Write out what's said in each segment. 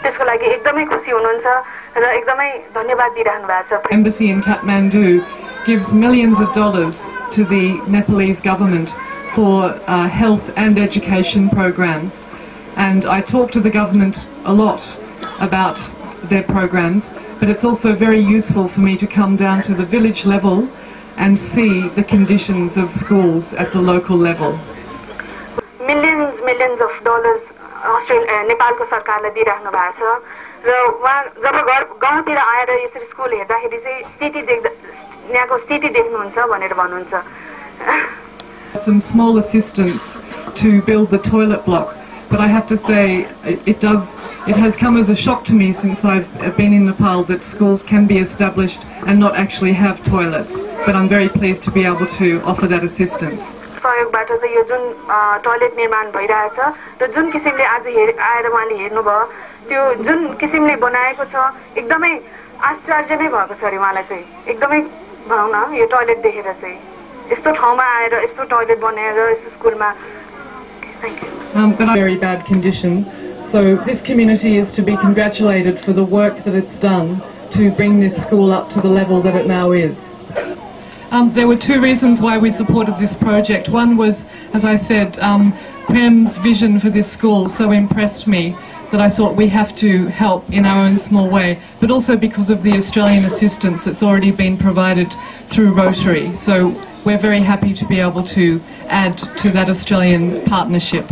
त्यसको लागि एकदमै खुसी हुनुहुन्छ र एकदमै धन्यवाद दिइराख्नु भएको छ। Embassy in Kathmandu gives millions of dollars to the Nepalese government for health and education programs, and I talk to the government a lot about their programs, but it's also very useful for me to come down to the village level and see the conditions of schools at the local level. Millions of dollars नेपालको सरकारले दिइराख्नु भएको छ र उहाँ जब गाउँतिर आएर यसरी school हेर्दाखेरि चाहिँ यहाँको स्थिति देख्नुहुन्छ भनेर भन्नुहुन्छ। Some small assistance to build the toilet block, but I have to say it has come as a shock to me since I've been in Nepal that schools can be established and not actually have toilets, but I'm very pleased to be able to offer that assistance. सहयोगबाट चाहिँ यो जुन toilet निर्माण भइरहेछ र जुन किसिमले आज आएर उहाँले हेर्नुभयो त्यो जुन किसिमले बनाएको छ एकदमै आश्चर्य नै भएको छ रे उहाँलाई चाहिँ एकदमै भनौँ न यो टोयलेट देखेर चाहिँ यस्तो ठाउँमा आएर यस्तो टोयलेट बनाएर यस्तो स्कुलमा Thank you. But very bad condition, so this community is to be congratulated for the work that it's done to bring this school up to the level that it now is. There were two reasons why we supported this project. One was, as I said, Prem's vision for this school so impressed me that I thought we have to help in our own small way, but also because of the Australian assistance that's already been provided through Rotary. So we're very happy to be able to add to that Australian partnership.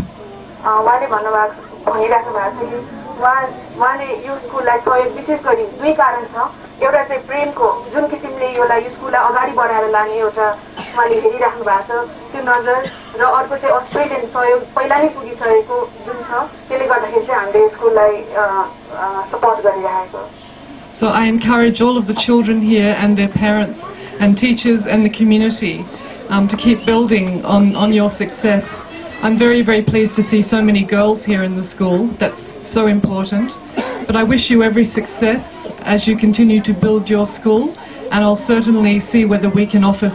उहाँले यो स्कुललाई सहयोग विशेष गरी दुई कारण छ। एउटा चाहिँ प्रेमको जुन किसिमले यो स्कुललाई अगाडि बढाएर लाने एउटा उहाँले हेरिराख्नु भएको छ त्यो नजर र अर्को चाहिँ अस्ट्रेलियन सहयोग पहिला नै पुगिसकेको जुन छ त्यसले गर्दाखेरि चाहिँ हामीले यो स्कुललाई सपोर्ट गरिरहेको। So I encourage all of the children here and their parents and teachers and the community to keep building on your success. I'm very, very pleased to see so many girls here in the school. That's so important. But I wish you every success as you continue to build your school, and I'll certainly see whether we can offer